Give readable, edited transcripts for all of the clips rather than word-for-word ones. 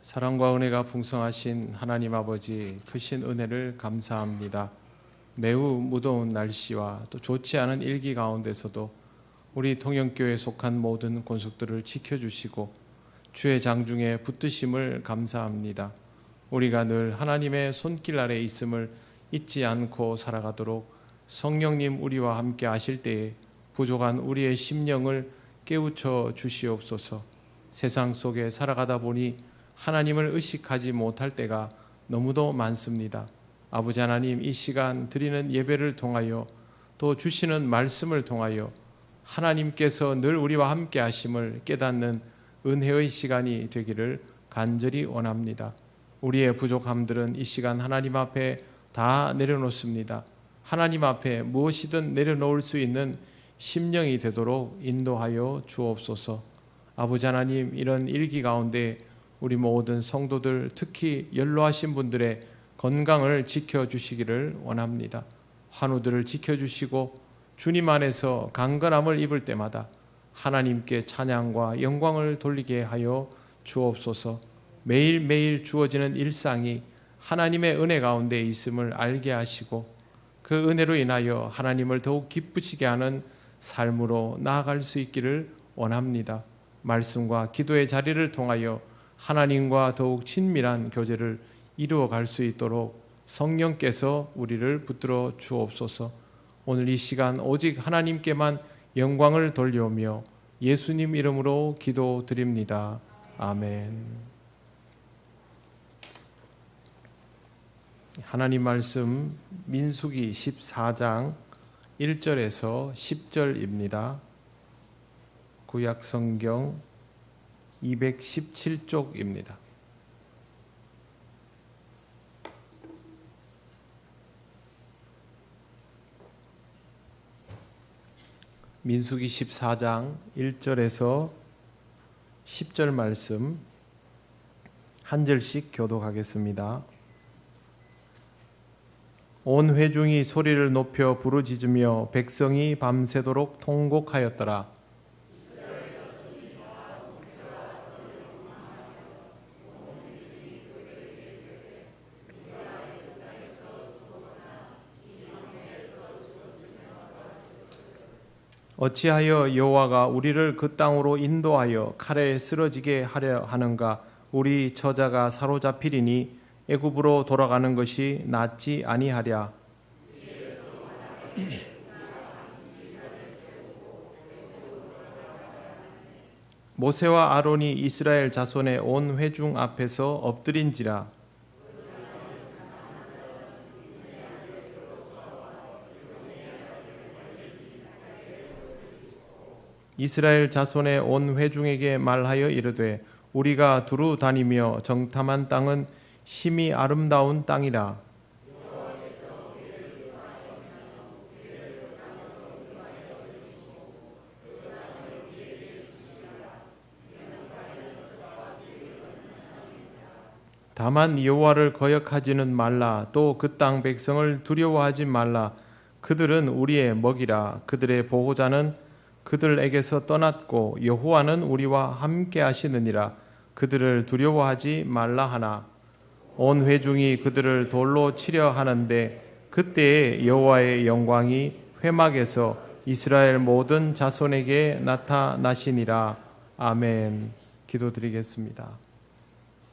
사랑과 은혜가 풍성하신 하나님 아버지 크신 은혜를 감사합니다. 매우 무더운 날씨와 또 좋지 않은 일기 가운데서도 우리 통영교회에 속한 모든 권속들을 지켜주시고 주의 장중에 붙드심을 감사합니다. 우리가 늘 하나님의 손길 아래 있음을 잊지 않고 살아가도록 성령님 우리와 함께 하실 때에 부족한 우리의 심령을 깨우쳐 주시옵소서. 세상 속에 살아가다 보니 하나님을 의식하지 못할 때가 너무도 많습니다. 아버지 하나님, 이 시간 드리는 예배를 통하여 또 주시는 말씀을 통하여 하나님께서 늘 우리와 함께 하심을 깨닫는 은혜의 시간이 되기를 간절히 원합니다. 우리의 부족함들은 이 시간 하나님 앞에 다 내려놓습니다. 하나님 앞에 무엇이든 내려놓을 수 있는 심령이 되도록 인도하여 주옵소서. 아버지 하나님, 이런 일기 가운데 우리 모든 성도들, 특히 연로하신 분들의 건강을 지켜주시기를 원합니다. 환우들을 지켜주시고 주님 안에서 강건함을 입을 때마다 하나님께 찬양과 영광을 돌리게 하여 주옵소서. 매일매일 주어지는 일상이 하나님의 은혜 가운데 있음을 알게 하시고 그 은혜로 인하여 하나님을 더욱 기쁘시게 하는 삶으로 나아갈 수 있기를 원합니다. 말씀과 기도의 자리를 통하여 하나님과 더욱 친밀한 교제를 이루어갈 수 있도록 성령께서 우리를 붙들어 주옵소서. 오늘 이 시간 오직 하나님께만 영광을 돌려오며 예수님 이름으로 기도드립니다. 아멘. 하나님 말씀 민수기 14장 1절에서 10절입니다. 구약 성경 217쪽입니다. 민수기 14장 1절에서 10절 말씀 한 절씩 교독하겠습니다. 온 회중이 소리를 높여 부르짖으며 백성이 밤새도록 통곡하였더라. 어찌하여 여호와가 우리를 그 땅으로 인도하여 칼에 쓰러지게 하려 하는가? 우리 저자가 사로잡히리니 애굽으로 돌아가는 것이 낫지 아니하랴. 모세와 아론이 이스라엘 자손의 온 회중 앞에서 엎드린지라. 이스라엘 자손의 온 회중에게 말하여 이르되 우리가 두루 다니며 정탐한 땅은 심히 아름다운 땅이라. 다만 여호와를 거역하지는 말라. 또 그 땅 백성을 두려워하지 말라. 그들은 우리의 먹이라. 그들의 보호자는 그들에게서 떠났고 여호와는 우리와 함께 하시느니라. 그들을 두려워하지 말라 하나. 온 회중이 그들을 돌로 치려 하는데 그때에 여호와의 영광이 회막에서 이스라엘 모든 자손에게 나타나시니라. 아멘. 기도드리겠습니다.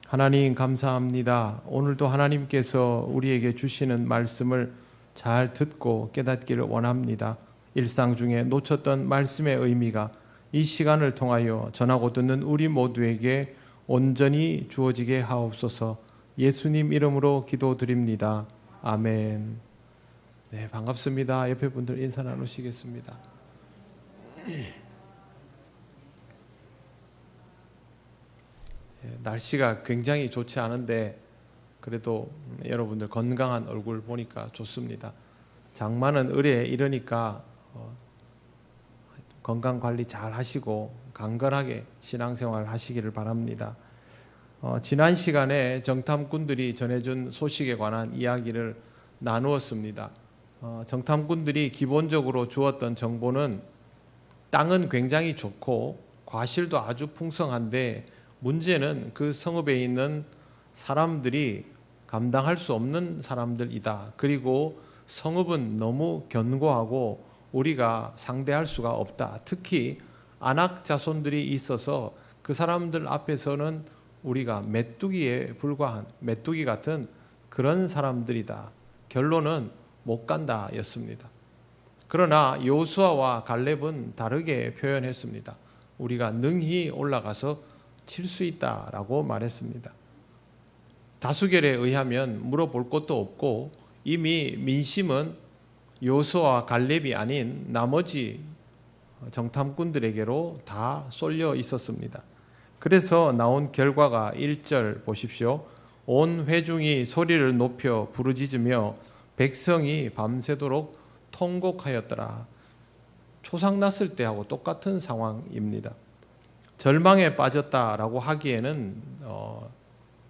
하나님 감사합니다. 오늘도 하나님께서 우리에게 주시는 말씀을 잘 듣고 깨닫기를 원합니다. 일상 중에 놓쳤던 말씀의 의미가 이 시간을 통하여 전하고 듣는 우리 모두에게 온전히 주어지게 하옵소서. 예수님 이름으로 기도드립니다. 아멘. 네, 반갑습니다. 옆에 분들 인사 나누시겠습니다. 날씨가 굉장히 좋지 않은데 그래도 여러분들 건강한 얼굴 보니까 좋습니다. 장마는 을에 이르니까 건강관리 잘 하시고 강건하게 신앙생활 하시기를 바랍니다. 지난 시간에 정탐꾼들이 전해준 소식에 관한 이야기를 나누었습니다. 정탐꾼들이 기본적으로 주었던 정보는 땅은 굉장히 좋고 과실도 아주 풍성한데 문제는 그 성읍에 있는 사람들이 감당할 수 없는 사람들이다. 그리고 성읍은 너무 견고하고 우리가 상대할 수가 없다. 특히 안악 자손들이 있어서 그 사람들 앞에서는 우리가 메뚜기에 불과한, 메뚜기 같은 그런 사람들이다. 결론은 못 간다 였습니다. 그러나 여호수아와 갈렙은 다르게 표현했습니다. 우리가 능히 올라가서 칠 수 있다라고 말했습니다. 다수결에 의하면 물어볼 것도 없고 이미 민심은 여호수아와 갈렙이 아닌 나머지 정탐꾼들에게로 다 쏠려 있었습니다. 그래서 나온 결과가 1절 보십시오. 온 회중이 소리를 높여 부르짖으며 백성이 밤새도록 통곡하였더라. 초상났을 때하고 똑같은 상황입니다. 절망에 빠졌다라고 하기에는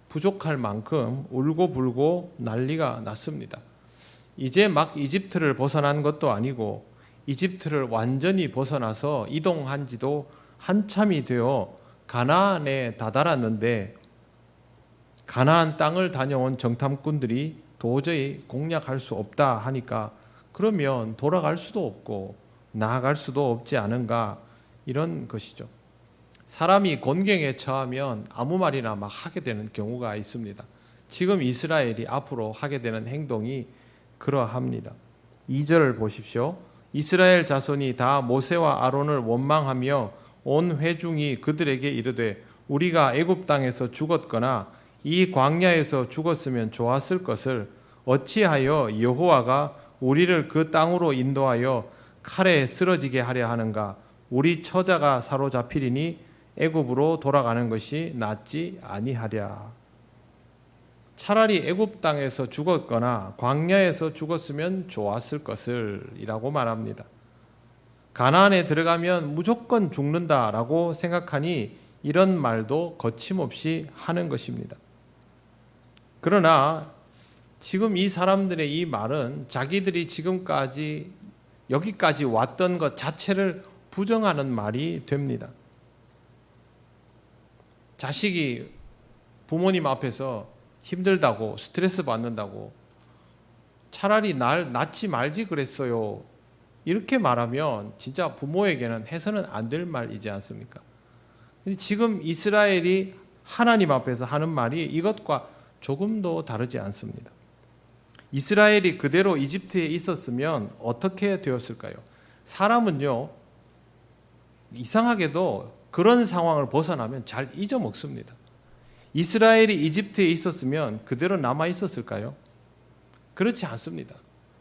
부족할 만큼 울고불고 난리가 났습니다. 이제 막 이집트를 벗어난 것도 아니고 이집트를 완전히 벗어나서 이동한 지도 한참이 되어 가나안에 다다랐는데 가나안 땅을 다녀온 정탐꾼들이 도저히 공략할 수 없다 하니까 그러면 돌아갈 수도 없고 나아갈 수도 없지 않은가, 이런 것이죠. 사람이 곤경에 처하면 아무 말이나 막 하게 되는 경우가 있습니다. 지금 이스라엘이 앞으로 하게 되는 행동이 그러합니다. 2절을 보십시오. 이스라엘 자손이 다 모세와 아론을 원망하며 온 회중이 그들에게 이르되 우리가 애굽 땅에서 죽었거나 이 광야에서 죽었으면 좋았을 것을 어찌하여 여호와가 우리를 그 땅으로 인도하여 칼에 쓰러지게 하려 하는가. 우리 처자가 사로잡히리니 애굽으로 돌아가는 것이 낫지 아니하랴. 차라리 애굽 땅에서 죽었거나 광야에서 죽었으면 좋았을 것을 이라고 말합니다. 가나안에 들어가면 무조건 죽는다라고 생각하니 이런 말도 거침없이 하는 것입니다. 그러나 지금 이 사람들의 이 말은 자기들이 지금까지 여기까지 왔던 것 자체를 부정하는 말이 됩니다. 자식이 부모님 앞에서 힘들다고 스트레스 받는다고 차라리 날 낳지 말지 그랬어요, 이렇게 말하면 진짜 부모에게는 해서는 안 될 말이지 않습니까? 지금 이스라엘이 하나님 앞에서 하는 말이 이것과 조금도 다르지 않습니다. 이스라엘이 그대로 이집트에 있었으면 어떻게 되었을까요? 사람은요, 이상하게도 그런 상황을 벗어나면 잘 잊어먹습니다. 이스라엘이 이집트에 있었으면 그대로 남아 있었을까요? 그렇지 않습니다.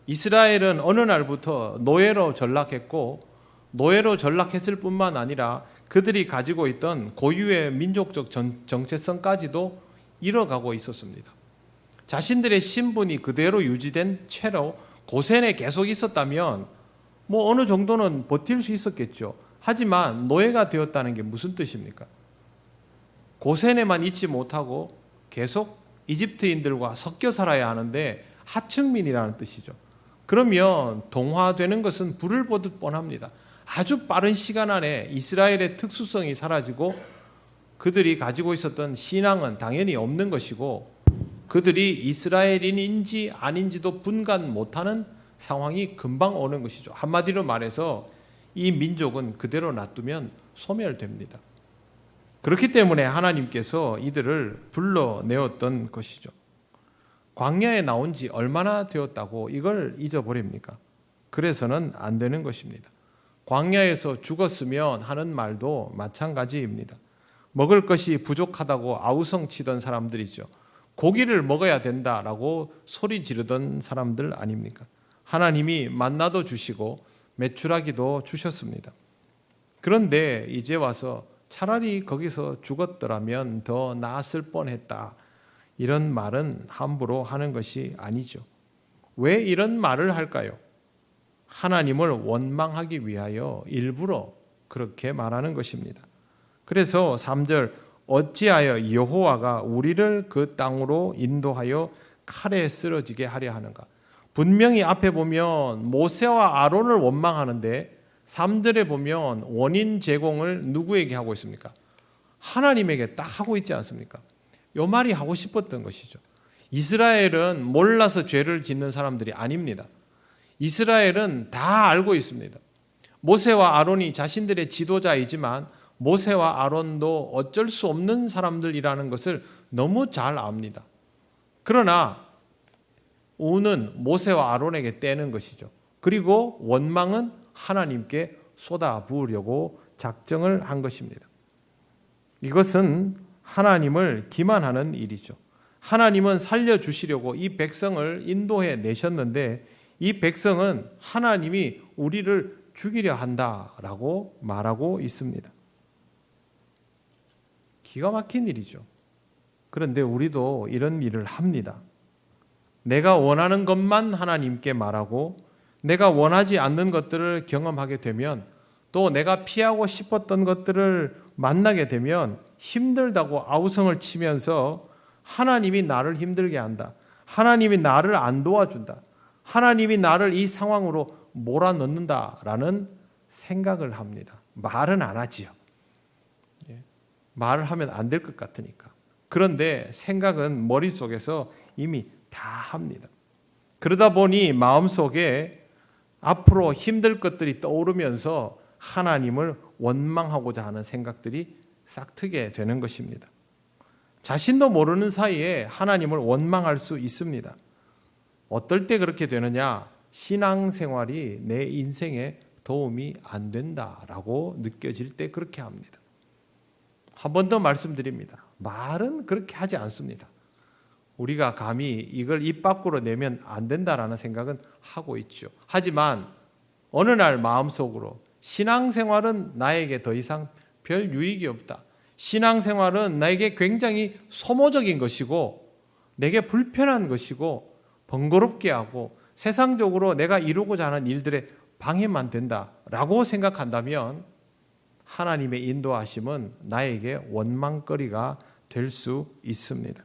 이스라엘은 어느 날부터 노예로 전락했고, 노예로 전락했을 뿐만 아니라 그들이 가지고 있던 고유의 민족적 정체성까지도 잃어가고 있었습니다. 자신들의 신분이 그대로 유지된 채로 고센에 계속 있었다면 뭐 어느 정도는 버틸 수 있었겠죠. 하지만 노예가 되었다는 게 무슨 뜻입니까? 고센에만 있지 못하고 계속 이집트인들과 섞여 살아야 하는데 하층민이라는 뜻이죠. 그러면 동화되는 것은 불을 보듯 뻔합니다. 아주 빠른 시간 안에 이스라엘의 특수성이 사라지고 그들이 가지고 있었던 신앙은 당연히 없는 것이고 그들이 이스라엘인인지 아닌지도 분간 못하는 상황이 금방 오는 것이죠. 한마디로 말해서 이 민족은 그대로 놔두면 소멸됩니다. 그렇기 때문에 하나님께서 이들을 불러내었던 것이죠. 광야에 나온 지 얼마나 되었다고 이걸 잊어버립니까? 그래서는 안 되는 것입니다. 광야에서 죽었으면 하는 말도 마찬가지입니다. 먹을 것이 부족하다고 아우성치던 사람들이죠. 고기를 먹어야 된다라고 소리 지르던 사람들 아닙니까? 하나님이 만나도 주시고 메추라기도 주셨습니다. 그런데 이제 와서 차라리 거기서 죽었더라면 더 나았을 뻔했다, 이런 말은 함부로 하는 것이 아니죠. 왜 이런 말을 할까요? 하나님을 원망하기 위하여 일부러 그렇게 말하는 것입니다. 그래서 3절 어찌하여 여호와가 우리를 그 땅으로 인도하여 칼에 쓰러지게 하려 하는가. 분명히 앞에 보면 모세와 아론을 원망하는데 3절에 보면 원인 제공을 누구에게 하고 있습니까? 하나님에게 딱 하고 있지 않습니까? 요 말이 하고 싶었던 것이죠. 이스라엘은 몰라서 죄를 짓는 사람들이 아닙니다. 이스라엘은 다 알고 있습니다. 모세와 아론이 자신들의 지도자이지만 모세와 아론도 어쩔 수 없는 사람들이라는 것을 너무 잘 압니다. 그러나 우는 모세와 아론에게 떼는 것이죠. 그리고 원망은 하나님께 쏟아부으려고 작정을 한 것입니다. 이것은 하나님을 기만하는 일이죠. 하나님은 살려주시려고 이 백성을 인도해 내셨는데 이 백성은 하나님이 우리를 죽이려 한다라고 말하고 있습니다. 기가 막힌 일이죠. 그런데 우리도 이런 일을 합니다. 내가 원하는 것만 하나님께 말하고 내가 원하지 않는 것들을 경험하게 되면 또 내가 피하고 싶었던 것들을 만나게 되면 힘들다고 아우성을 치면서 하나님이 나를 힘들게 한다. 하나님이 나를 안 도와준다. 하나님이 나를 이 상황으로 몰아넣는다라는 생각을 합니다. 말은 안 하지요. 말을 하면 안 될 것 같으니까. 그런데 생각은 머릿속에서 이미 다 합니다. 그러다 보니 마음속에 앞으로 힘들 것들이 떠오르면서 하나님을 원망하고자 하는 생각들이 싹트게 되는 것입니다. 자신도 모르는 사이에 하나님을 원망할 수 있습니다. 어떨 때 그렇게 되느냐? 신앙생활이 내 인생에 도움이 안 된다라고 느껴질 때 그렇게 합니다. 한 번 더 말씀드립니다. 말은 그렇게 하지 않습니다. 우리가 감히 이걸 입 밖으로 내면 안 된다라는 생각은 하고 있죠. 하지만 어느 날 마음속으로 신앙생활은 나에게 더 이상 별 유익이 없다. 신앙생활은 나에게 굉장히 소모적인 것이고 내게 불편한 것이고 번거롭게 하고 세상적으로 내가 이루고자 하는 일들에 방해만 된다라고 생각한다면 하나님의 인도하심은 나에게 원망거리가 될 수 있습니다.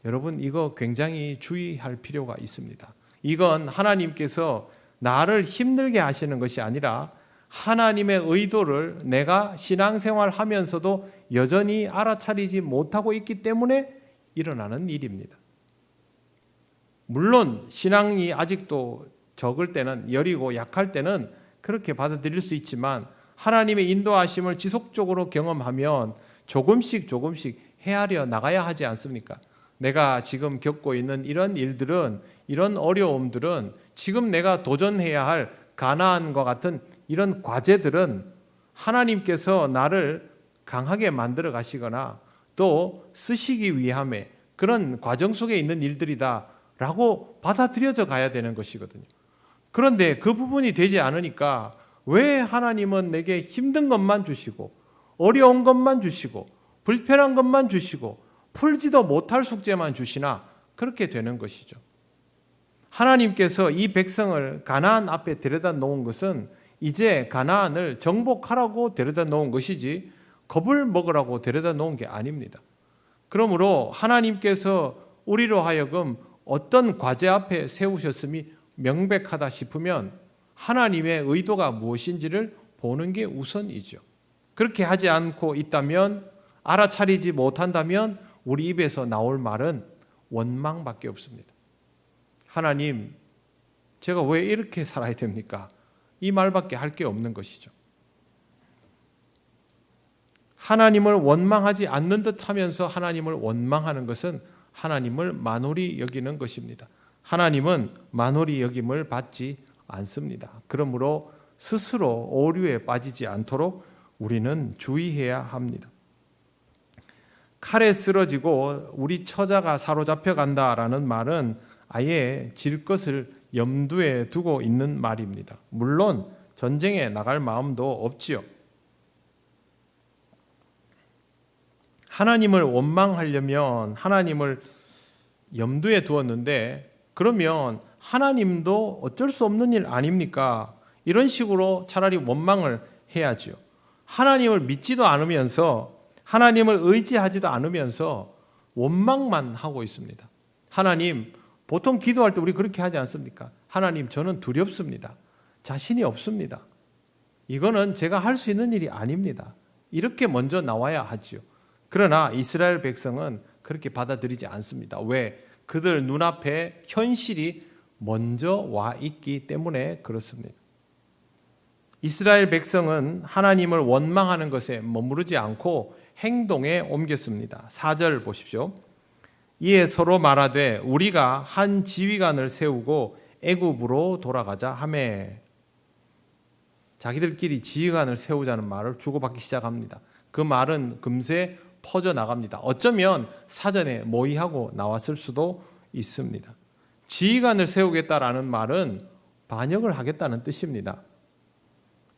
여러분, 이거 굉장히 주의할 필요가 있습니다. 이건 하나님께서 나를 힘들게 하시는 것이 아니라 하나님의 의도를 내가 신앙생활 하면서도 여전히 알아차리지 못하고 있기 때문에 일어나는 일입니다. 물론 신앙이 아직도 적을 때는, 여리고 약할 때는 그렇게 받아들일 수 있지만 하나님의 인도하심을 지속적으로 경험하면 조금씩 헤아려 나가야 하지 않습니까? 내가 지금 겪고 있는 이런 일들은, 이런 어려움들은, 지금 내가 도전해야 할 가나안과 같은 이런 과제들은 하나님께서 나를 강하게 만들어 가시거나 또 쓰시기 위함에 그런 과정 속에 있는 일들이다 라고 받아들여져 가야 되는 것이거든요. 그런데 그 부분이 되지 않으니까 왜 하나님은 내게 힘든 것만 주시고 어려운 것만 주시고 불편한 것만 주시고 풀지도 못할 숙제만 주시나, 그렇게 되는 것이죠. 하나님께서 이 백성을 가나안 앞에 데려다 놓은 것은 이제 가나안을 정복하라고 데려다 놓은 것이지 겁을 먹으라고 데려다 놓은 게 아닙니다. 그러므로 하나님께서 우리로 하여금 어떤 과제 앞에 세우셨음이 명백하다 싶으면 하나님의 의도가 무엇인지를 보는 게 우선이죠. 그렇게 하지 않고 있다면, 알아차리지 못한다면 우리 입에서 나올 말은 원망밖에 없습니다. 하나님, 제가 왜 이렇게 살아야 됩니까? 이 말밖에 할 게 없는 것이죠. 하나님을 원망하지 않는 듯 하면서 하나님을 원망하는 것은 하나님을 만홀히 여기는 것입니다. 하나님은 만홀히 여김을 받지 않습니다. 그러므로 스스로 오류에 빠지지 않도록 우리는 주의해야 합니다. 칼에 쓰러지고 우리 처자가 사로잡혀 간다라는 말은 아예 질 것을 염두에 두고 있는 말입니다. 물론 전쟁에 나갈 마음도 없지요. 하나님을 원망하려면 하나님을 염두에 두었는데, 그러면 하나님도 어쩔 수 없는 일 아닙니까? 이런 식으로 차라리 원망을 해야지요. 하나님을 믿지도 않으면서, 하나님을 의지하지도 않으면서 원망만 하고 있습니다. 하나님, 보통 기도할 때 우리 그렇게 하지 않습니까? 하나님, 저는 두렵습니다. 자신이 없습니다. 이거는 제가 할 수 있는 일이 아닙니다. 이렇게 먼저 나와야 하지요. 그러나 이스라엘 백성은 그렇게 받아들이지 않습니다. 왜? 그들 눈앞에 현실이 먼저 와 있기 때문에 그렇습니다. 이스라엘 백성은 하나님을 원망하는 것에 머무르지 않고 행동에 옮겼습니다. 4절 보십시오. 이에 서로 말하되 우리가 한 지휘관을 세우고 애굽으로 돌아가자 하매. 자기들끼리 지휘관을 세우자는 말을 주고받기 시작합니다. 그 말은 금세 퍼져나갑니다. 어쩌면 사전에 모의하고 나왔을 수도 있습니다. 지휘관을 세우겠다라는 말은 반역을 하겠다는 뜻입니다.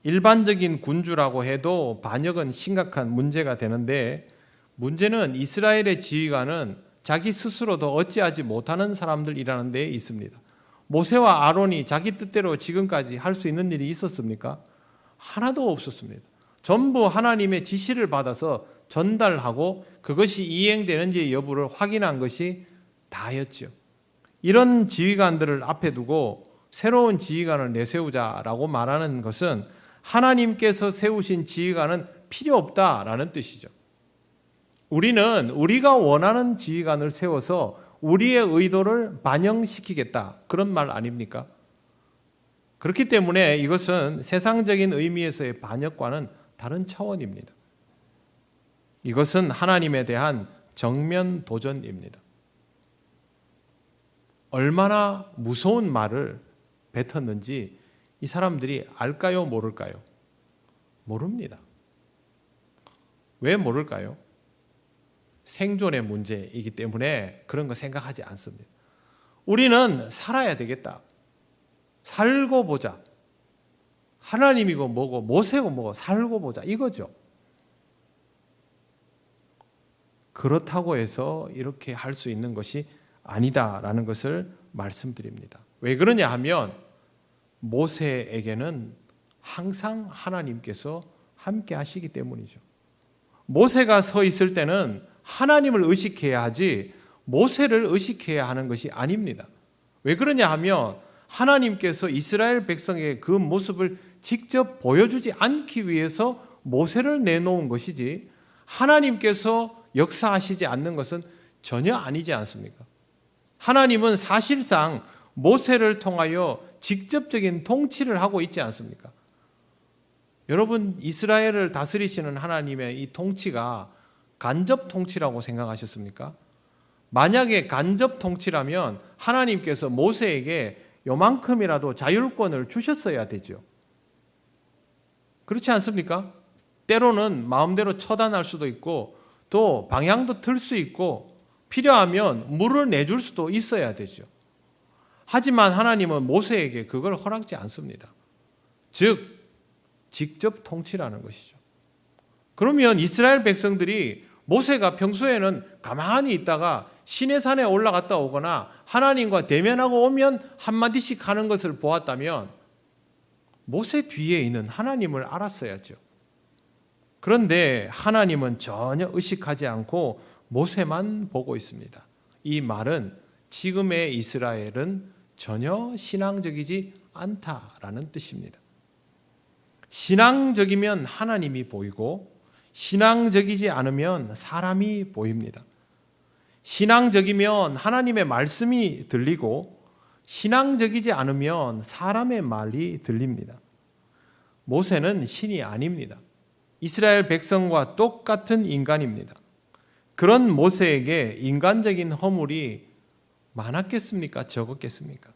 일반적인 군주라고 해도 반역은 심각한 문제가 되는데, 문제는 이스라엘의 지휘관은 자기 스스로도 어찌하지 못하는 사람들이라는 데 있습니다. 모세와 아론이 자기 뜻대로 지금까지 할 수 있는 일이 있었습니까? 하나도 없었습니다. 전부 하나님의 지시를 받아서 전달하고 그것이 이행되는지 여부를 확인한 것이 다였죠. 이런 지휘관들을 앞에 두고 새로운 지휘관을 내세우자라고 말하는 것은 하나님께서 세우신 지휘관은 필요 없다라는 뜻이죠. 우리는 우리가 원하는 지휘관을 세워서 우리의 의도를 반영시키겠다, 그런 말 아닙니까? 그렇기 때문에 이것은 세상적인 의미에서의 반역과는 다른 차원입니다. 이것은 하나님에 대한 정면 도전입니다. 얼마나 무서운 말을 뱉었는지 이 사람들이 알까요, 모를까요? 모릅니다. 왜 모를까요? 생존의 문제이기 때문에 그런 거 생각하지 않습니다. 우리는 살아야 되겠다. 살고 보자. 하나님이고 뭐고 모세고 뭐고 살고 보자, 이거죠. 그렇다고 해서 이렇게 할 수 있는 것이 아니다라는 것을 말씀드립니다. 왜 그러냐 하면 모세에게는 항상 하나님께서 함께 하시기 때문이죠. 모세가 서 있을 때는 하나님을 의식해야 하지 모세를 의식해야 하는 것이 아닙니다. 왜 그러냐 하면 하나님께서 이스라엘 백성에게 그 모습을 직접 보여주지 않기 위해서 모세를 내놓은 것이지, 하나님께서 역사하시지 않는 것은 전혀 아니지 않습니까? 하나님은 사실상 모세를 통하여 직접적인 통치를 하고 있지 않습니까? 여러분, 이스라엘을 다스리시는 하나님의 이 통치가 간접 통치라고 생각하셨습니까? 만약에 간접 통치라면 하나님께서 모세에게 요만큼이라도 자율권을 주셨어야 되죠. 그렇지 않습니까? 때로는 마음대로 처단할 수도 있고 또 방향도 틀 수 있고 필요하면 물을 내줄 수도 있어야 되죠. 하지만 하나님은 모세에게 그걸 허락지 않습니다. 즉 직접 통치라는 것이죠. 그러면 이스라엘 백성들이 모세가 평소에는 가만히 있다가 시내산에 올라갔다 오거나 하나님과 대면하고 오면 한마디씩 하는 것을 보았다면 모세 뒤에 있는 하나님을 알았어야죠. 그런데 하나님은 전혀 의식하지 않고 모세만 보고 있습니다. 이 말은 지금의 이스라엘은 전혀 신앙적이지 않다라는 뜻입니다. 신앙적이면 하나님이 보이고 신앙적이지 않으면 사람이 보입니다. 신앙적이면 하나님의 말씀이 들리고 신앙적이지 않으면 사람의 말이 들립니다. 모세는 신이 아닙니다. 이스라엘 백성과 똑같은 인간입니다. 그런 모세에게 인간적인 허물이 많았겠습니까? 적었겠습니까?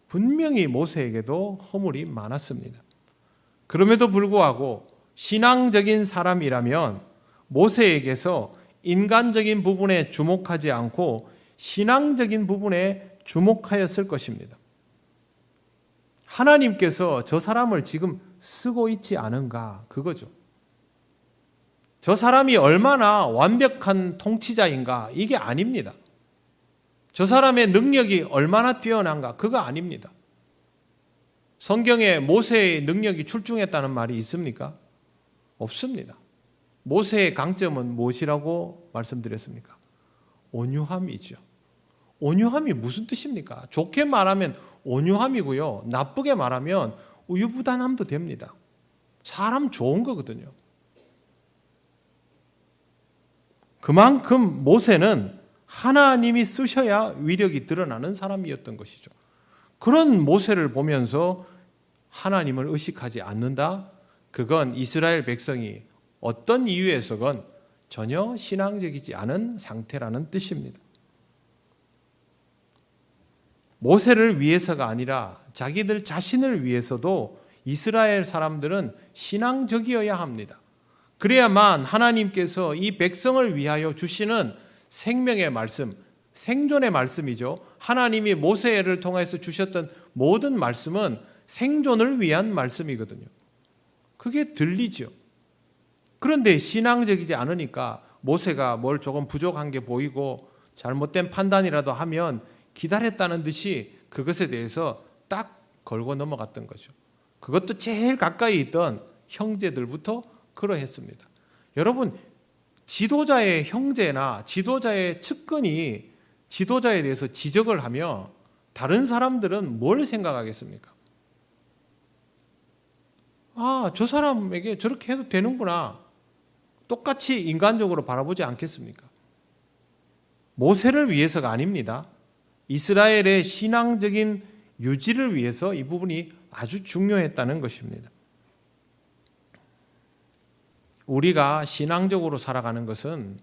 분명히 모세에게도 허물이 많았습니다. 그럼에도 불구하고 신앙적인 사람이라면 모세에게서 인간적인 부분에 주목하지 않고 신앙적인 부분에 주목하였을 것입니다. 하나님께서 저 사람을 지금 쓰고 있지 않은가, 그거죠. 저 사람이 얼마나 완벽한 통치자인가, 이게 아닙니다. 저 사람의 능력이 얼마나 뛰어난가, 그거 아닙니다. 성경에 모세의 능력이 출중했다는 말이 있습니까? 없습니다. 모세의 강점은 무엇이라고 말씀드렸습니까? 온유함이죠. 온유함이 무슨 뜻입니까? 좋게 말하면 온유함이고요, 나쁘게 말하면 우유부단함도 됩니다. 사람 좋은 거거든요. 그만큼 모세는 하나님이 쓰셔야 위력이 드러나는 사람이었던 것이죠. 그런 모세를 보면서 하나님을 의식하지 않는다? 그건 이스라엘 백성이 어떤 이유에서건 전혀 신앙적이지 않은 상태라는 뜻입니다. 모세를 위해서가 아니라 자기들 자신을 위해서도 이스라엘 사람들은 신앙적이어야 합니다. 그래야만 하나님께서 이 백성을 위하여 주시는 생명의 말씀, 생존의 말씀이죠. 하나님이 모세를 통해서 주셨던 모든 말씀은 생존을 위한 말씀이거든요. 그게 들리죠. 그런데 신앙적이지 않으니까 모세가 뭘 조금 부족한 게 보이고 잘못된 판단이라도 하면 기다렸다는 듯이 그것에 대해서 딱 걸고 넘어갔던 거죠. 그것도 제일 가까이 있던 형제들부터 그러했습니다. 여러분, 지도자의 형제나 지도자의 측근이 지도자에 대해서 지적을 하며 다른 사람들은 뭘 생각하겠습니까? 아, 저 사람에게 저렇게 해도 되는구나. 똑같이 인간적으로 바라보지 않겠습니까? 모세를 위해서가 아닙니다. 이스라엘의 신앙적인 유지를 위해서 이 부분이 아주 중요했다는 것입니다. 우리가 신앙적으로 살아가는 것은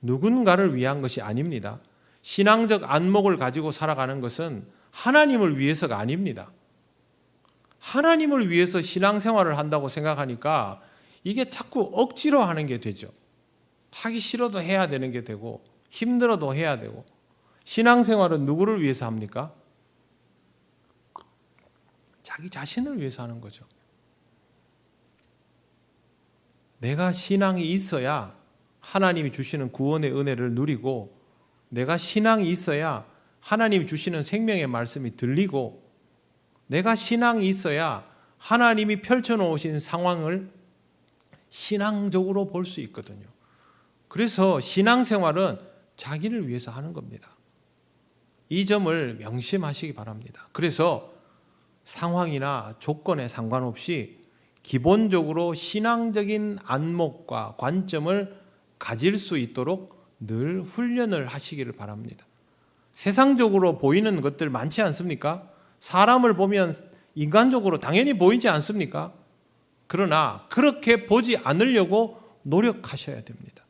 누군가를 위한 것이 아닙니다. 신앙적 안목을 가지고 살아가는 것은 하나님을 위해서가 아닙니다. 하나님을 위해서 신앙생활을 한다고 생각하니까 이게 자꾸 억지로 하는 게 되죠. 하기 싫어도 해야 되는 게 되고 힘들어도 해야 되고. 신앙생활은 누구를 위해서 합니까? 자기 자신을 위해서 하는 거죠. 내가 신앙이 있어야 하나님이 주시는 구원의 은혜를 누리고, 내가 신앙이 있어야 하나님이 주시는 생명의 말씀이 들리고, 내가 신앙이 있어야 하나님이 펼쳐놓으신 상황을 신앙적으로 볼 수 있거든요. 그래서 신앙생활은 자기를 위해서 하는 겁니다. 이 점을 명심하시기 바랍니다. 그래서 상황이나 조건에 상관없이 기본적으로 신앙적인 안목과 관점을 가질 수 있도록 늘 훈련을 하시기를 바랍니다. 세상적으로 보이는 것들 많지 않습니까? 사람을 보면 인간적으로 당연히 보이지 않습니까? 그러나 그렇게 보지 않으려고 노력하셔야 됩니다.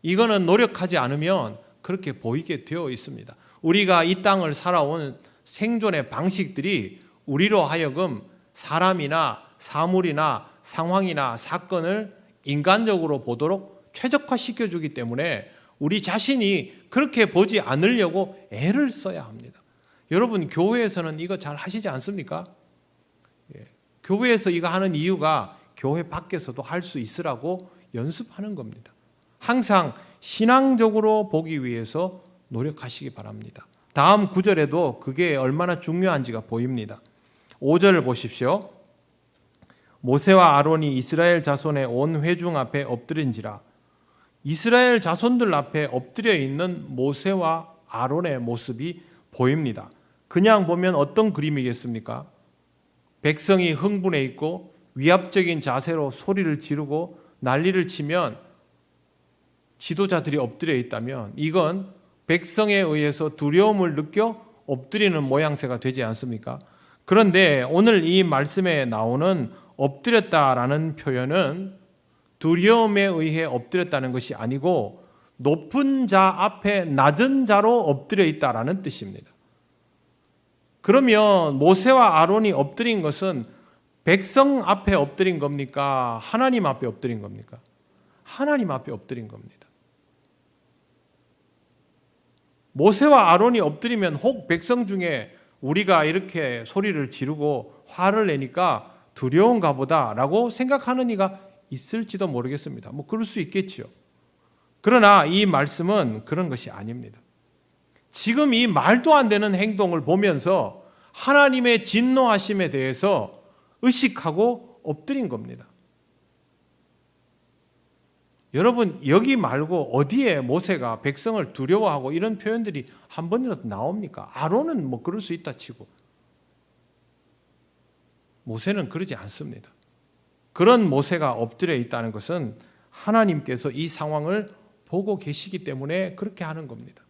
이거는 노력하지 않으면 그렇게 보이게 되어 있습니다. 우리가 이 땅을 살아온 생존의 방식들이 우리로 하여금 사람이나 사물이나 상황이나 사건을 인간적으로 보도록 최적화시켜주기 때문에 우리 자신이 그렇게 보지 않으려고 애를 써야 합니다. 여러분, 교회에서는 이거 잘 하시지 않습니까? 교회에서 이거 하는 이유가 교회 밖에서도 할 수 있으라고 연습하는 겁니다. 항상 신앙적으로 보기 위해서 노력하시기 바랍니다. 다음 구절에도 그게 얼마나 중요한지가 보입니다. 5절을 보십시오. 모세와 아론이 이스라엘 자손의 온 회중 앞에 엎드린지라. 이스라엘 자손들 앞에 엎드려 있는 모세와 아론의 모습이 보입니다. 그냥 보면 어떤 그림이겠습니까? 백성이 흥분해 있고 위압적인 자세로 소리를 지르고 난리를 치면, 지도자들이 엎드려 있다면 이건 백성에 의해서 두려움을 느껴 엎드리는 모양새가 되지 않습니까? 그런데 오늘 이 말씀에 나오는 엎드렸다라는 표현은 두려움에 의해 엎드렸다는 것이 아니고 높은 자 앞에 낮은 자로 엎드려 있다라는 뜻입니다. 그러면 모세와 아론이 엎드린 것은 백성 앞에 엎드린 겁니까? 하나님 앞에 엎드린 겁니까? 하나님 앞에 엎드린 겁니다. 모세와 아론이 엎드리면 혹 백성 중에 우리가 이렇게 소리를 지르고 화를 내니까 두려운가 보다라고 생각하는 이가 있을지도 모르겠습니다. 뭐 그럴 수 있겠죠. 그러나 이 말씀은 그런 것이 아닙니다. 지금 이 말도 안 되는 행동을 보면서 하나님의 진노하심에 대해서 의식하고 엎드린 겁니다. 여러분, 여기 말고 어디에 모세가 백성을 두려워하고 이런 표현들이 한 번이라도 나옵니까? 아론은 뭐 그럴 수 있다 치고 모세는 그러지 않습니다. 그런 모세가 엎드려 있다는 것은 하나님께서 이 상황을 보고 계시기 때문에 그렇게 하는 겁니다.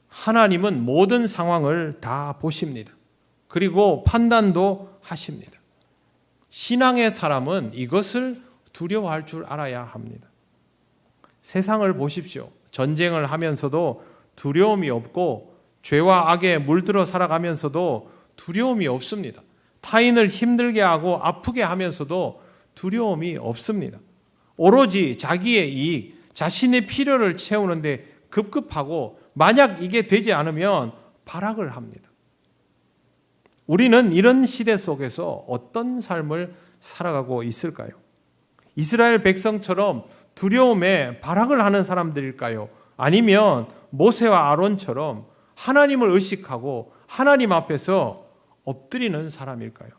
하나님은 모든 상황을 다 보십니다. 그리고 판단도 하십니다. 신앙의 사람은 이것을 두려워할 줄 알아야 합니다. 세상을 보십시오. 전쟁을 하면서도 두려움이 없고 죄와 악에 물들어 살아가면서도 두려움이 없습니다. 타인을 힘들게 하고 아프게 하면서도 두려움이 없습니다. 오로지 자기의 이익, 자신의 필요를 채우는데 급급하고 만약 이게 되지 않으면 발악을 합니다. 우리는 이런 시대 속에서 어떤 삶을 살아가고 있을까요? 이스라엘 백성처럼 두려움에 발악을 하는 사람들일까요? 아니면 모세와 아론처럼 하나님을 의식하고 하나님 앞에서 엎드리는 사람일까요?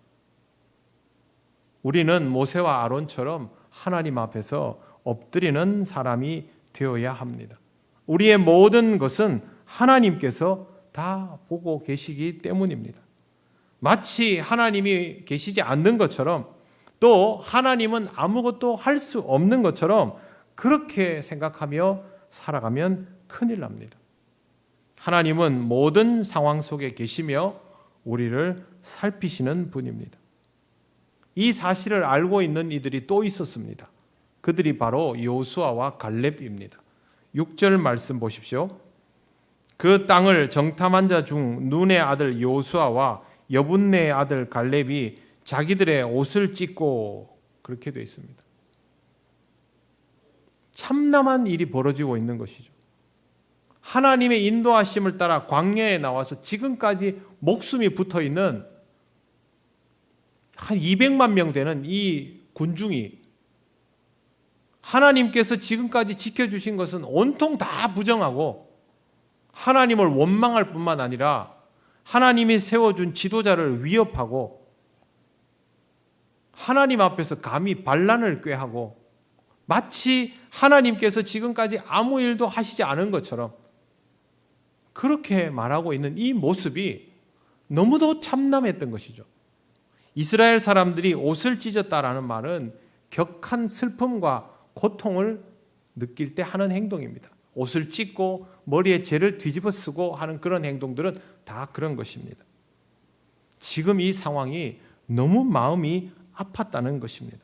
우리는 모세와 아론처럼 하나님 앞에서 엎드리는 사람이 되어야 합니다. 우리의 모든 것은 하나님께서 다 보고 계시기 때문입니다. 마치 하나님이 계시지 않는 것처럼 또 하나님은 아무것도 할 수 없는 것처럼 그렇게 생각하며 살아가면 큰일 납니다. 하나님은 모든 상황 속에 계시며 우리를 살피시는 분입니다. 이 사실을 알고 있는 이들이 또 있었습니다. 그들이 바로 여호수아와 갈렙입니다. 6절 말씀 보십시오. 그 땅을 정탐한 자 중 눈의 아들 여호수아와 여분네의 아들 갈렙이 자기들의 옷을 찢고, 그렇게 되어 있습니다. 참담한 일이 벌어지고 있는 것이죠. 하나님의 인도하심을 따라 광야에 나와서 지금까지 목숨이 붙어 있는 한 200만 명 되는 이 군중이 하나님께서 지금까지 지켜주신 것은 온통 다 부정하고 하나님을 원망할 뿐만 아니라 하나님이 세워준 지도자를 위협하고 하나님 앞에서 감히 반란을 꾀하고 마치 하나님께서 지금까지 아무 일도 하시지 않은 것처럼 그렇게 말하고 있는 이 모습이 너무도 참담했던 것이죠. 이스라엘 사람들이 옷을 찢었다라는 말은 격한 슬픔과 고통을 느낄 때 하는 행동입니다. 옷을 찢고 머리에 재를 뒤집어 쓰고 하는 그런 행동들은 다 그런 것입니다. 지금 이 상황이 너무 마음이 아팠다는 것입니다.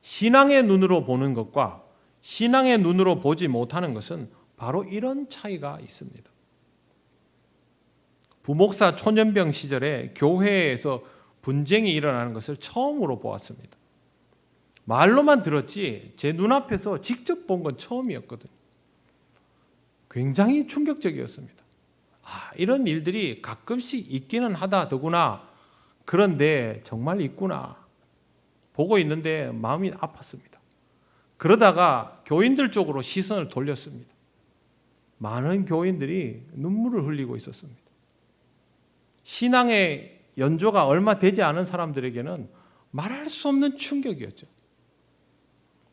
신앙의 눈으로 보는 것과 신앙의 눈으로 보지 못하는 것은 바로 이런 차이가 있습니다. 부목사 초년병 시절에 교회에서 분쟁이 일어나는 것을 처음으로 보았습니다. 말로만 들었지 제 눈앞에서 직접 본 건 처음이었거든요. 굉장히 충격적이었습니다. 이런 일들이 가끔씩 있기는 하다 더구나. 그런데 정말 있구나. 보고 있는데 마음이 아팠습니다. 그러다가 교인들 쪽으로 시선을 돌렸습니다. 많은 교인들이 눈물을 흘리고 있었습니다. 신앙의 연조가 얼마 되지 않은 사람들에게는 말할 수 없는 충격이었죠.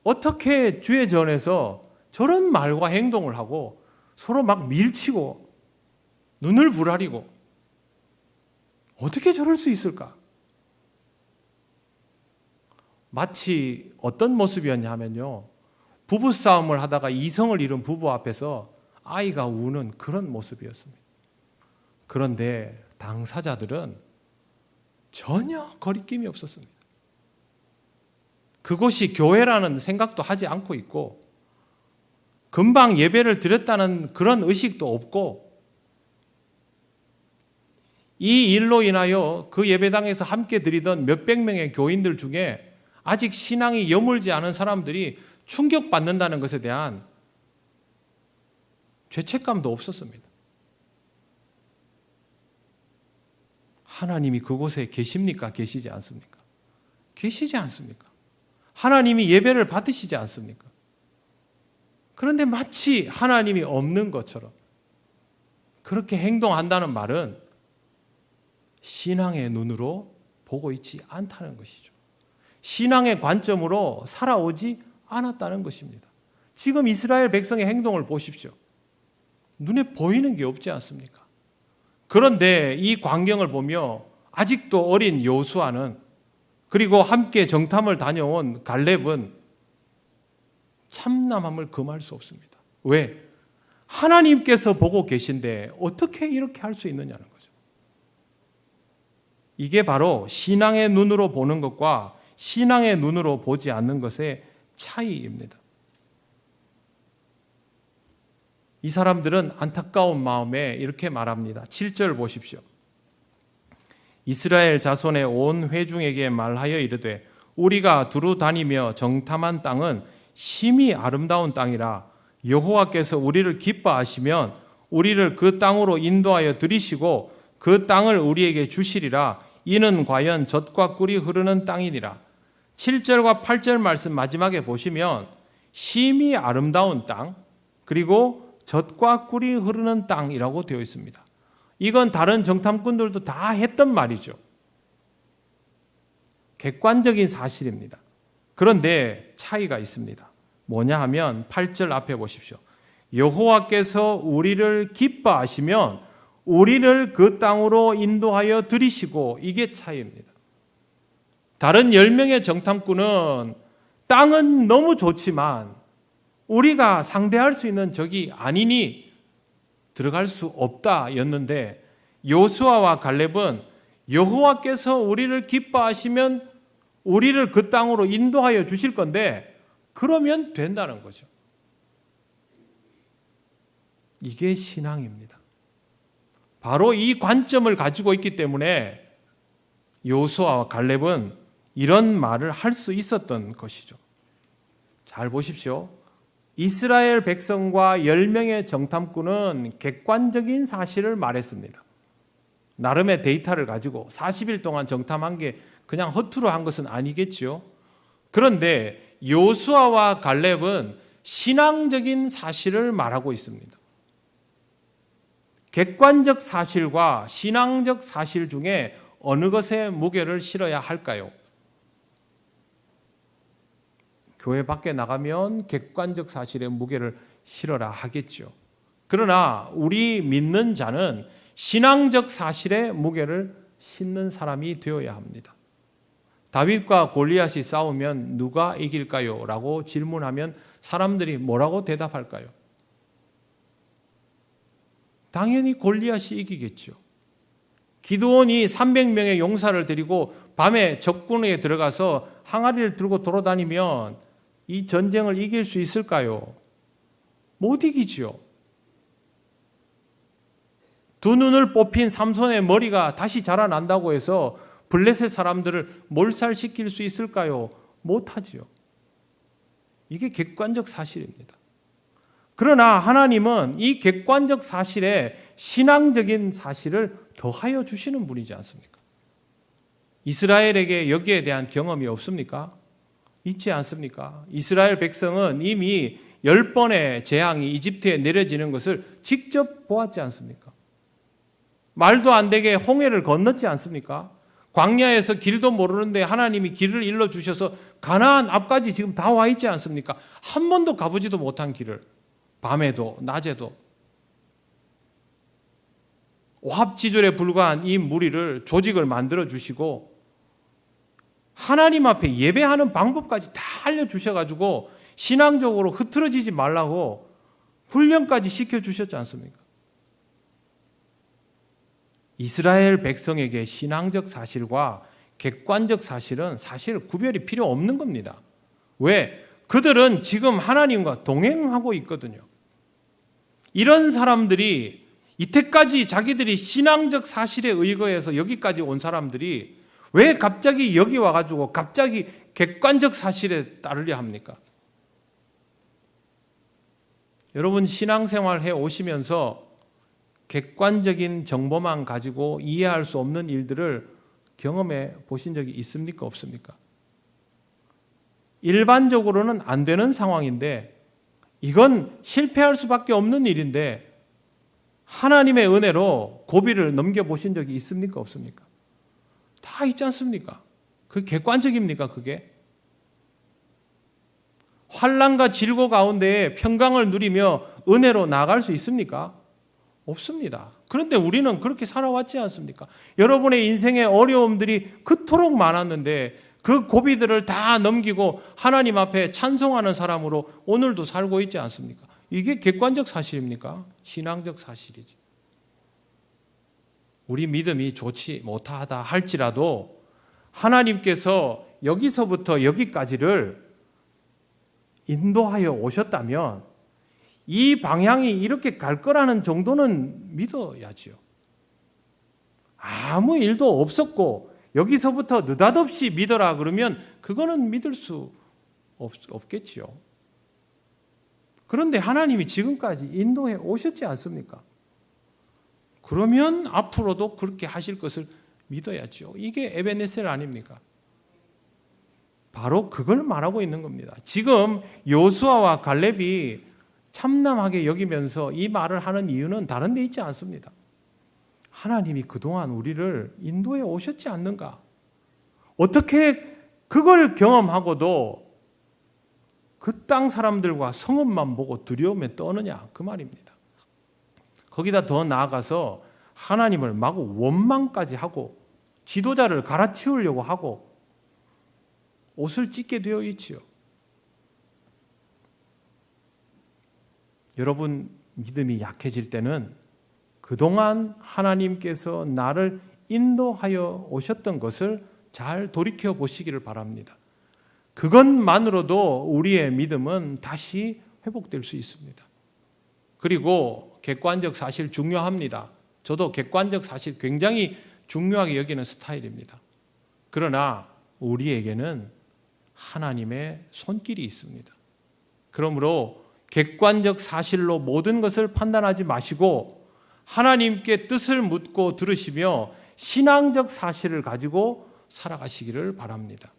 어떻게 주의 전에서 저런 말과 행동을 하고 서로 막 밀치고 눈을 부라리고 어떻게 저럴 수 있을까? 마치 어떤 모습이었냐 하면요, 부부싸움을 하다가 이성을 잃은 부부 앞에서 아이가 우는 그런 모습이었습니다. 그런데 당사자들은 전혀 거리낌이 없었습니다. 그곳이 교회라는 생각도 하지 않고 있고 금방 예배를 드렸다는 그런 의식도 없고 이 일로 인하여 그 예배당에서 함께 드리던 몇백 명의 교인들 중에 아직 신앙이 여물지 않은 사람들이 충격받는다는 것에 대한 죄책감도 없었습니다. 하나님이 그곳에 계십니까? 계시지 않습니까? 계시지 않습니까? 하나님이 예배를 받으시지 않습니까? 그런데 마치 하나님이 없는 것처럼 그렇게 행동한다는 말은 신앙의 눈으로 보고 있지 않다는 것이죠. 신앙의 관점으로 살아오지 않았다는 것입니다. 지금 이스라엘 백성의 행동을 보십시오. 눈에 보이는 게 없지 않습니까? 그런데 이 광경을 보며 아직도 어린 여호수아는 그리고 함께 정탐을 다녀온 갈렙은 참남함을 금할 수 없습니다. 왜? 하나님께서 보고 계신데 어떻게 이렇게 할 수 있느냐는 거죠. 이게 바로 신앙의 눈으로 보는 것과 신앙의 눈으로 보지 않는 것의 차이입니다. 이 사람들은 안타까운 마음에 이렇게 말합니다. 7절 보십시오. 이스라엘 자손의 온 회중에게 말하여 이르되 우리가 두루 다니며 정탐한 땅은 심히 아름다운 땅이라 여호와께서 우리를 기뻐하시면 우리를 그 땅으로 인도하여 들이시고 그 땅을 우리에게 주시리라. 이는 과연 젖과 꿀이 흐르는 땅이니라. 7절과 8절 말씀 마지막에 보시면 심히 아름다운 땅 그리고 젖과 꿀이 흐르는 땅이라고 되어 있습니다. 이건 다른 정탐꾼들도 다 했던 말이죠. 객관적인 사실입니다. 그런데 차이가 있습니다. 뭐냐 하면 8절 앞에 보십시오. 여호와께서 우리를 기뻐하시면 우리를 그 땅으로 인도하여 들이시고, 이게 차이입니다. 다른 10명의 정탐꾼은 땅은 너무 좋지만 우리가 상대할 수 있는 적이 아니니 들어갈 수 없다 였는데, 여호수아와 갈렙은 여호와께서 우리를 기뻐하시면 우리를 그 땅으로 인도하여 주실 건데 그러면 된다는 거죠. 이게 신앙입니다. 바로 이 관점을 가지고 있기 때문에 여호수아와 갈렙은 이런 말을 할 수 있었던 것이죠. 잘 보십시오. 이스라엘 백성과 10명의 정탐꾼은 객관적인 사실을 말했습니다. 나름의 데이터를 가지고 40일 동안 정탐한 게 그냥 허투루 한 것은 아니겠죠. 그런데 여호수아와 갈렙은 신앙적인 사실을 말하고 있습니다. 객관적 사실과 신앙적 사실 중에 어느 것에 무게를 실어야 할까요? 교회 밖에 나가면 객관적 사실에 무게를 실어라 하겠죠. 그러나 우리 믿는 자는 신앙적 사실에 무게를 싣는 사람이 되어야 합니다. 다윗과 골리앗이 싸우면 누가 이길까요? 라고 질문하면 사람들이 뭐라고 대답할까요? 당연히 골리앗이 이기겠죠. 기드온이 300명의 용사를 데리고 밤에 적군에게 들어가서 항아리를 들고 돌아다니면 이 전쟁을 이길 수 있을까요? 못 이기죠. 두 눈을 뽑힌 삼손의 머리가 다시 자라난다고 해서 블레셋 사람들을 몰살시킬 수 있을까요? 못하지요. 이게 객관적 사실입니다. 그러나 하나님은 이 객관적 사실에 신앙적인 사실을 더하여 주시는 분이지 않습니까? 이스라엘에게 여기에 대한 경험이 없습니까? 있지 않습니까? 이스라엘 백성은 이미 10번의 재앙이 이집트에 내려지는 것을 직접 보았지 않습니까? 말도 안 되게 홍해를 건넜지 않습니까? 광야에서 길도 모르는데 하나님이 길을 일러주셔서 가나안 앞까지 지금 다 와 있지 않습니까? 한 번도 가보지도 못한 길을 밤에도 낮에도 오합지졸에 불과한 이 무리를 조직을 만들어 주시고 하나님 앞에 예배하는 방법까지 다 알려주셔가지고 신앙적으로 흐트러지지 말라고 훈련까지 시켜주셨지 않습니까? 이스라엘 백성에게 신앙적 사실과 객관적 사실은 사실 구별이 필요 없는 겁니다. 왜? 그들은 지금 하나님과 동행하고 있거든요. 이런 사람들이 이때까지 자기들이 신앙적 사실에 의거해서 여기까지 온 사람들이 왜 갑자기 여기 와가지고 갑자기 객관적 사실에 따르려 합니까? 여러분 신앙생활 해 오시면서 객관적인 정보만 가지고 이해할 수 없는 일들을 경험해 보신 적이 있습니까? 없습니까? 일반적으로는 안 되는 상황인데 이건 실패할 수밖에 없는 일인데 하나님의 은혜로 고비를 넘겨보신 적이 있습니까? 없습니까? 다 있지 않습니까? 그게 객관적입니까? 그게? 환난과 질고 가운데 평강을 누리며 은혜로 나아갈 수 있습니까? 없습니다. 그런데 우리는 그렇게 살아왔지 않습니까? 여러분의 인생의 어려움들이 그토록 많았는데 그 고비들을 다 넘기고 하나님 앞에 찬송하는 사람으로 오늘도 살고 있지 않습니까? 이게 객관적 사실입니까? 신앙적 사실이지. 우리 믿음이 좋지 못하다 할지라도 하나님께서 여기서부터 여기까지를 인도하여 오셨다면 이 방향이 이렇게 갈 거라는 정도는 믿어야지요. 아무 일도 없었고 여기서부터 느닷없이 믿어라 그러면 그거는 믿을 수 없겠지요. 그런데 하나님이 지금까지 인도해 오셨지 않습니까? 그러면 앞으로도 그렇게 하실 것을 믿어야죠. 이게 에베네셀 아닙니까? 바로 그걸 말하고 있는 겁니다. 지금 여호수아와 갈렙이 참남하게 여기면서 이 말을 하는 이유는 다른 데 있지 않습니다. 하나님이 그동안 우리를 인도해 오셨지 않는가? 어떻게 그걸 경험하고도 그 땅 사람들과 성읍만 보고 두려움에 떠느냐? 그 말입니다. 거기다 더 나아가서 하나님을 마구 원망까지 하고 지도자를 갈아치우려고 하고 옷을 찢게 되어 있지요. 여러분 믿음이 약해질 때는 그동안 하나님께서 나를 인도하여 오셨던 것을 잘 돌이켜 보시기를 바랍니다. 그것만으로도 우리의 믿음은 다시 회복될 수 있습니다. 그리고 객관적 사실 중요합니다. 저도 객관적 사실 굉장히 중요하게 여기는 스타일입니다. 그러나 우리에게는 하나님의 손길이 있습니다. 그러므로 객관적 사실로 모든 것을 판단하지 마시고 하나님께 뜻을 묻고 들으시며 신앙적 사실을 가지고 살아가시기를 바랍니다.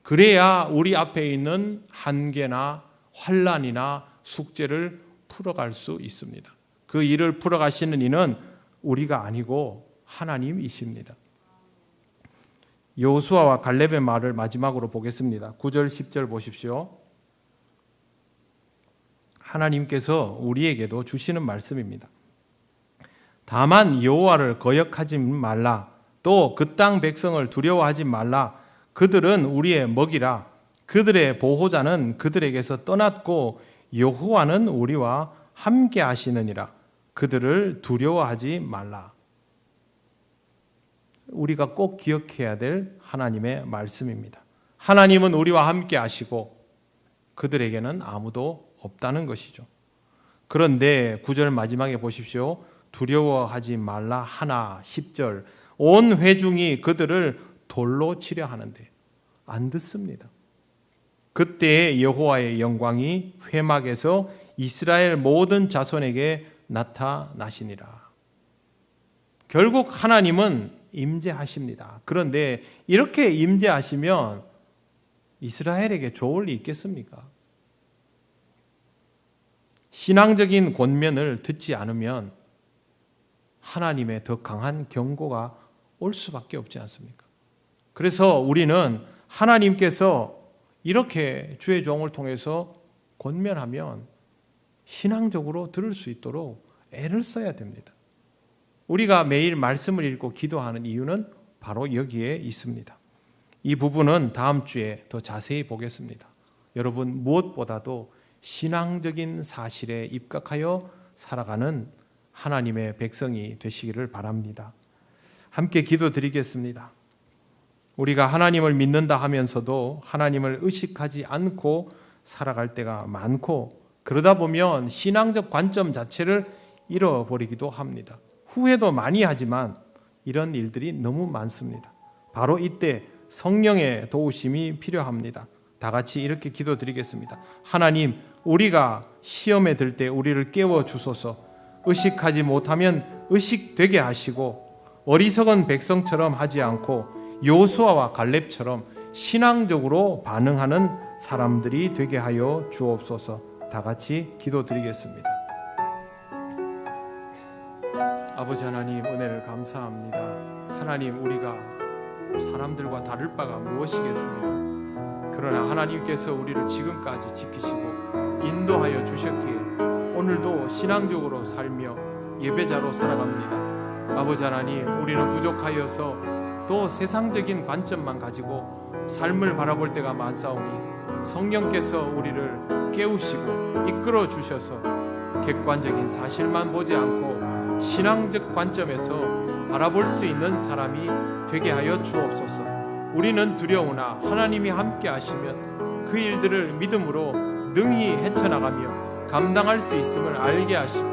그래야 우리 앞에 있는 한계나 환난이나 숙제를 풀어갈 수 있습니다. 그 일을 풀어가시는 이는 우리가 아니고 하나님이십니다. 여호수아와 갈렙의 말을 마지막으로 보겠습니다. 9절 10절 보십시오. 하나님께서 우리에게도 주시는 말씀입니다. 다만 여호와를 거역하지 말라. 또 그 땅 백성을 두려워하지 말라. 그들은 우리의 먹이라. 그들의 보호자는 그들에게서 떠났고 여호와는 우리와 함께 하시느니라. 그들을 두려워하지 말라. 우리가 꼭 기억해야 될 하나님의 말씀입니다. 하나님은 우리와 함께 하시고 그들에게는 아무도 없다는 것이죠. 그런데 9절 마지막에 보십시오. 두려워하지 말라 하나 10절 온 회중이 그들을 돌로 치려 하는데 안 듣습니다. 그때 여호와의 영광이 회막에서 이스라엘 모든 자손에게 나타나시니라. 결국 하나님은 임재하십니다. 그런데 이렇게 임재하시면 이스라엘에게 좋을 리 있겠습니까? 신앙적인 권면을 듣지 않으면 하나님의 더 강한 경고가 올 수밖에 없지 않습니까? 그래서 우리는 하나님께서 이렇게 주의 종을 통해서 권면하면 신앙적으로 들을 수 있도록 애를 써야 됩니다. 우리가 매일 말씀을 읽고 기도하는 이유는 바로 여기에 있습니다. 이 부분은 다음 주에 더 자세히 보겠습니다. 여러분 무엇보다도 신앙적인 사실에 입각하여 살아가는 하나님의 백성이 되시기를 바랍니다. 함께 기도드리겠습니다. 우리가 하나님을 믿는다 하면서도 하나님을 의식하지 않고 살아갈 때가 많고 그러다 보면 신앙적 관점 자체를 잃어버리기도 합니다. 후회도 많이 하지만 이런 일들이 너무 많습니다. 바로 이때 성령의 도우심이 필요합니다. 다 같이 이렇게 기도드리겠습니다. 하나님, 우리가 시험에 들 때 우리를 깨워 주소서. 의식하지 못하면 의식되게 하시고 어리석은 백성처럼 하지 않고 여호수아와 갈렙처럼 신앙적으로 반응하는 사람들이 되게 하여 주옵소서. 다 같이 기도드리겠습니다. 아버지 하나님, 은혜를 감사합니다. 하나님, 우리가 사람들과 다를 바가 무엇이겠습니까? 그러나 하나님께서 우리를 지금까지 지키시고 인도하여 주셨기에 오늘도 신앙적으로 살며 예배자로 살아갑니다. 아버지 하나님, 우리는 부족하여서 또 세상적인 관점만 가지고 삶을 바라볼 때가 많사오니 성령께서 우리를 깨우시고 이끌어 주셔서 객관적인 사실만 보지 않고 신앙적 관점에서 바라볼 수 있는 사람이 되게 하여 주옵소서. 우리는 두려우나 하나님이 함께 하시면 그 일들을 믿음으로 능히 헤쳐나가며 감당할 수 있음을 알게 하시고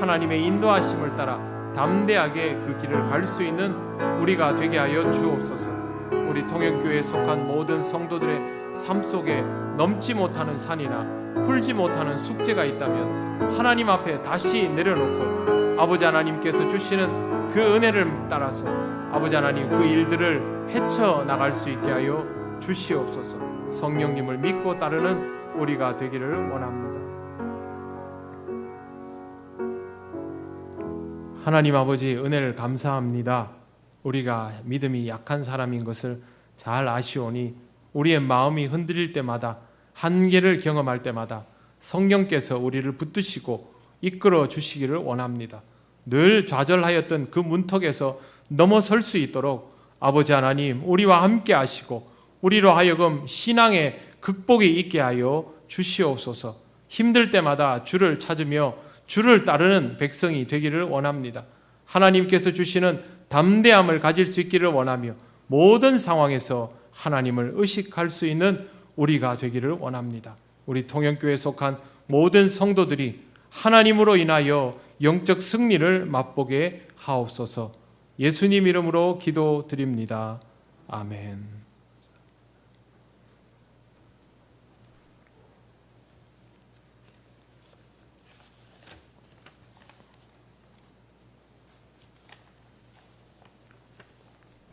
하나님의 인도하심을 따라 담대하게 그 길을 갈 수 있는 우리가 되게 하여 주옵소서. 우리 통영교회에 속한 모든 성도들의 삶 속에 넘지 못하는 산이나 풀지 못하는 숙제가 있다면 하나님 앞에 다시 내려놓고 아버지 하나님께서 주시는 그 은혜를 따라서 아버지 하나님 그 일들을 헤쳐나갈 수 있게 하여 주시옵소서. 성령님을 믿고 따르는 우리가 되기를 원합니다. 하나님 아버지, 은혜를 감사합니다. 우리가 믿음이 약한 사람인 것을 잘 아시오니 우리의 마음이 흔들릴 때마다, 한계를 경험할 때마다 성령께서 우리를 붙드시고 이끌어 주시기를 원합니다. 늘 좌절하였던 그 문턱에서 넘어설 수 있도록 아버지 하나님 우리와 함께 하시고 우리로 하여금 신앙의 극복이 있게 하여 주시옵소서. 힘들 때마다 주를 찾으며 주를 따르는 백성이 되기를 원합니다. 하나님께서 주시는 담대함을 가질 수 있기를 원하며 모든 상황에서 하나님을 의식할 수 있는 우리가 되기를 원합니다. 우리 통영교회에 속한 모든 성도들이 하나님으로 인하여 영적 승리를 맛보게 하옵소서. 예수님 이름으로 기도드립니다. 아멘.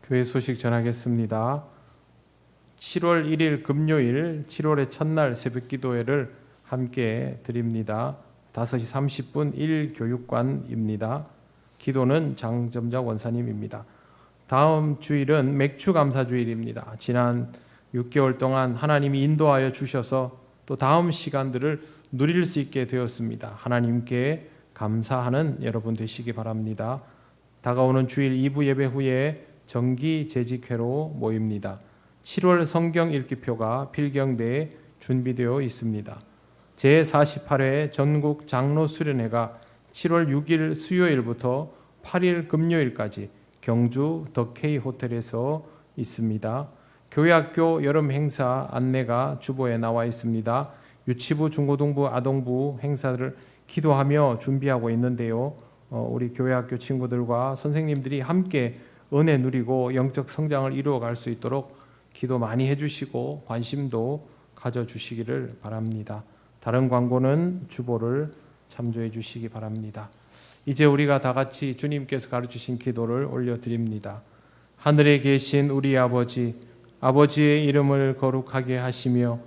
교회 소식 전하겠습니다. 7월 1일 금요일 7월의 첫날 새벽기도회를 함께 드립니다. 5시 30분 1교육관입니다. 기도는 장점자 원사님입니다. 다음 주일은 맥주감사주일입니다. 지난 6개월 동안 하나님이 인도하여 주셔서 또 다음 시간들을 누릴 수 있게 되었습니다. 하나님께 감사하는 여러분 되시기 바랍니다. 다가오는 주일 2부 예배 후에 정기 재직회로 모입니다. 7월 성경 읽기표가 필경대에 준비되어 있습니다. 제48회 전국 장로 수련회가 7월 6일 수요일부터 8일 금요일까지 경주 더 K 호텔에서 있습니다. 교회학교 여름 행사 안내가 주보에 나와 있습니다. 유치부, 중고등부, 아동부 행사를 기도하며 준비하고 있는데요. 우리 교회학교 친구들과 선생님들이 함께 은혜 누리고 영적 성장을 이루어갈 수 있도록 기도 많이 해주시고 관심도 가져주시기를 바랍니다. 다른 광고는 주보를 참조해 주시기 바랍니다. 이제 우리가 다 같이 주님께서 가르치신 기도를 올려드립니다. 하늘에 계신 우리 아버지, 아버지의 이름을 거룩하게 하시며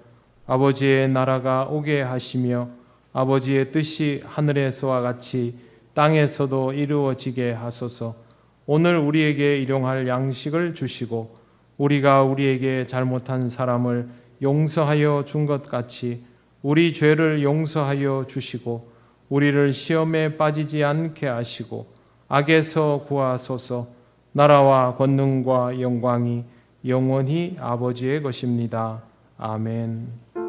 아버지의 나라가 오게 하시며 아버지의 뜻이 하늘에서와 같이 땅에서도 이루어지게 하소서. 오늘 우리에게 일용할 양식을 주시고 우리가 우리에게 잘못한 사람을 용서하여 준 것 같이 우리 죄를 용서하여 주시고 우리를 시험에 빠지지 않게 하시고 악에서 구하소서. 나라와 권능과 영광이 영원히 아버지의 것입니다. 아멘.